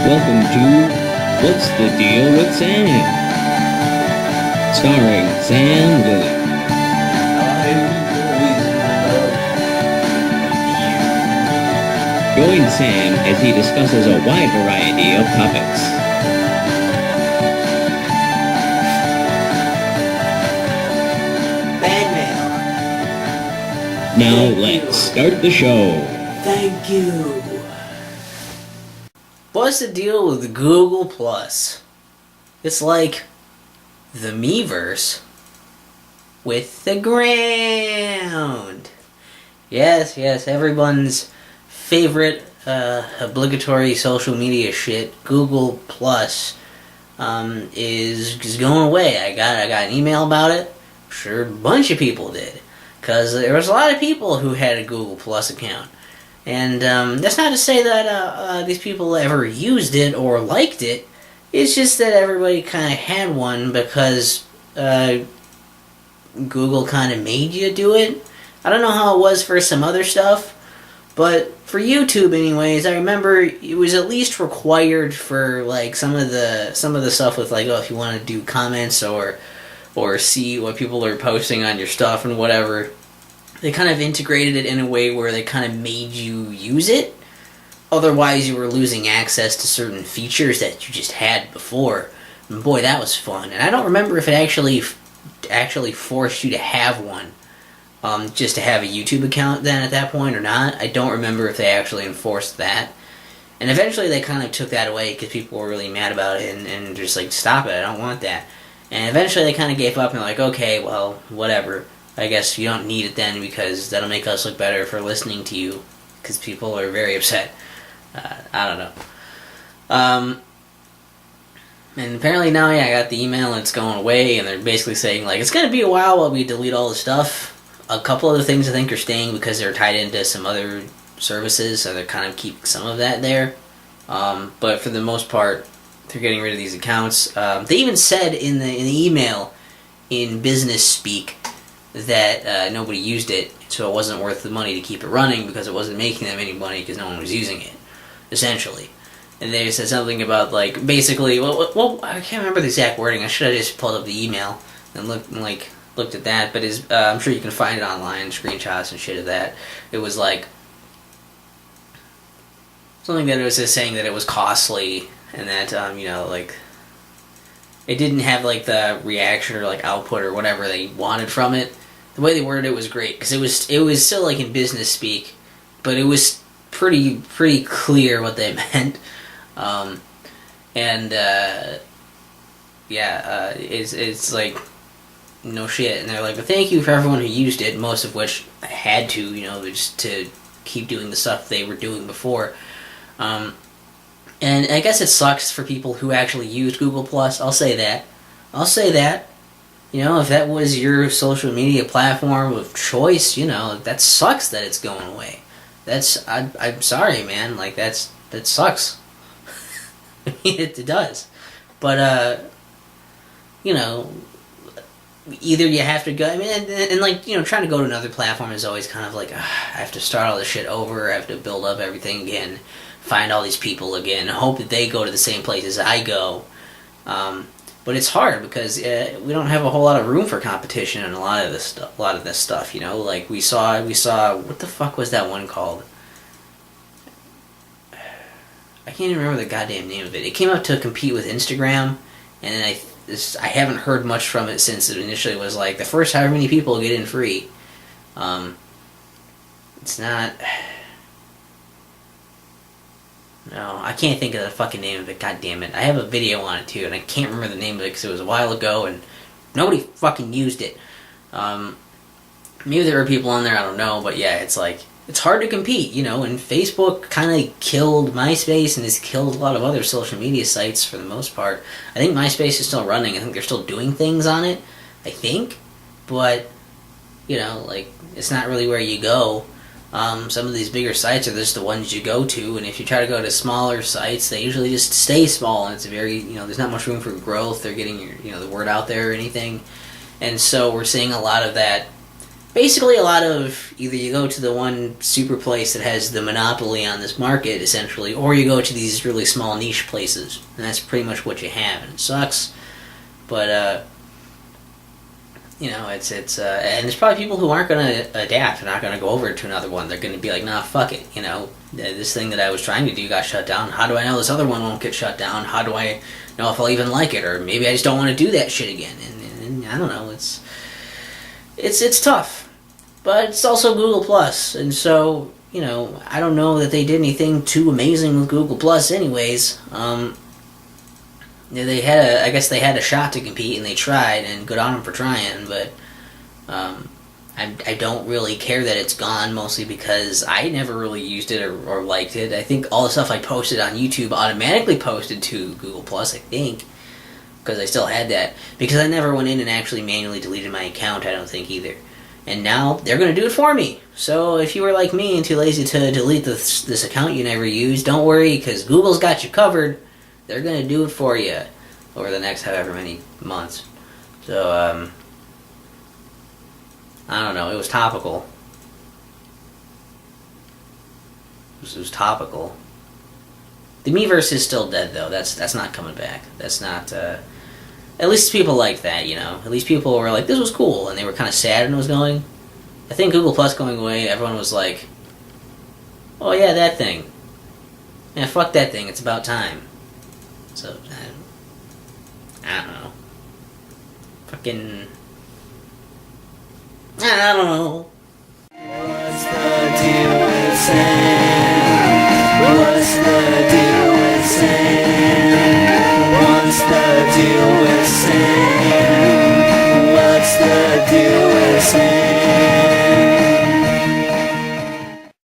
Welcome to What's the Deal with Sam? Starring Sam Lilly. Join Sam as he discusses a wide variety of topics. Fan mail. Now let's start the show. Thank you. What's the deal with Google Plus? It's like the Meverse with the ground. Yes, everyone's favorite obligatory social media shit, Google Plus, is going away. I got an email about it. I'm sure a bunch of people did, because there was a lot of people who had a Google Plus account. And that's not to say that these people ever used it or liked it. It's just that everybody kind of had one because Google kind of made you do it. I don't know how it was for some other stuff, but for YouTube anyways, I remember it was at least required for like some of the stuff with like, oh, if you want to do comments or see what people are posting on your stuff and whatever. They kind of integrated it in a way where they kind of made you use it. Otherwise, you were losing access to certain features that you just had before. And boy, that was fun. And I don't remember if it actually forced you to have one, just to have a YouTube account then at that point or not. I don't remember if they actually enforced that. And eventually they kind of took that away because people were really mad about it and just like, stop it, I don't want that. And eventually they kind of gave up and like, okay, well, whatever. I guess you don't need it then because that'll make us look better for listening to you because people are very upset. I don't know. And apparently now, I got the email and it's going away and they're basically saying like, it's going to be a while while we delete all the stuff. A couple other things I think are staying because they're tied into some other services, so they're kind of keeping some of that there. But for the most part, they're getting rid of these accounts. They even said in the email, in business speak, that nobody used it, so it wasn't worth the money to keep it running because it wasn't making them any money because no one was using it, essentially. And they said something about, like, basically, well, I can't remember the exact wording. I should have just pulled up the email and looked at that, but I'm sure you can find it online, screenshots and shit of that. It was like something that it was just saying that it was costly and that like it didn't have like the reaction or like output or whatever they wanted from it. The way they worded it was great because it was still like in business speak, but it was pretty clear what they meant. It's like no shit, and they're like, well, thank you for everyone who used it, most of which had to, just to keep doing the stuff they were doing before. And I guess it sucks for people who actually used Google Plus. I'll say that. If that was your social media platform of choice, that sucks that it's going away. I'm sorry, man. Like that sucks. I mean, it does. But either you have to go. I mean, and trying to go to another platform is always kind of like, I have to start all this shit over. I have to build up everything again. Find all these people again, hope that they go to the same places I go. But it's hard because we don't have a whole lot of room for competition in a lot of this stuff. Like we saw what the fuck was that one called? I can't even remember the goddamn name of it. It came out to compete with Instagram, and then I haven't heard much from it since it initially was like the first however many people get in free. It's not. No, I can't think of the fucking name of it, god damn it. I have a video on it too, and I can't remember the name of it because it was a while ago, and nobody fucking used it. Maybe there were people on there, I don't know, but yeah, it's like, it's hard to compete, and Facebook kind of killed MySpace and has killed a lot of other social media sites for the most part. I think MySpace is still running, I think they're still doing things on it, I think, but, it's not really where you go. Some of these bigger sites are just the ones you go to, and if you try to go to smaller sites, they usually just stay small, and it's very, there's not much room for growth. They're getting the word out there or anything, and so we're seeing a lot of that basically a lot of either you go to the one super place that has the monopoly on this market essentially, or you go to these really small niche places, and that's pretty much what you have, and it sucks. But it's and there's probably people who aren't going to adapt. They're not going to go over to another one. They're going to be like, nah, fuck it. This thing that I was trying to do got shut down. How do I know this other one won't get shut down? How do I know if I'll even like it? Or maybe I just don't want to do that shit again. And I don't know. It's tough, but it's also Google Plus, and so I don't know that they did anything too amazing with Google Plus, anyways. I guess they had a shot to compete, and they tried, and good on them for trying. But I don't really care that it's gone, mostly because I never really used it or liked it. I think all the stuff I posted on YouTube automatically posted to Google Plus, I think, because I still had that. Because I never went in and actually manually deleted my account, I don't think, either. And now they're going to do it for me. So if you were like me and too lazy to delete this account you never used, don't worry, because Google's got you covered. They're going to do it for you over the next however many months. So, I don't know. It was topical. It was topical. The Miiverse is still dead, though. That's not coming back. That's not, at least people liked that, At least people were like, this was cool, and they were kind of sad when it was going. I think Google Plus going away, everyone was like, oh yeah, that thing. Yeah, fuck that thing. It's about time. So, I don't know. Fucking... I don't know.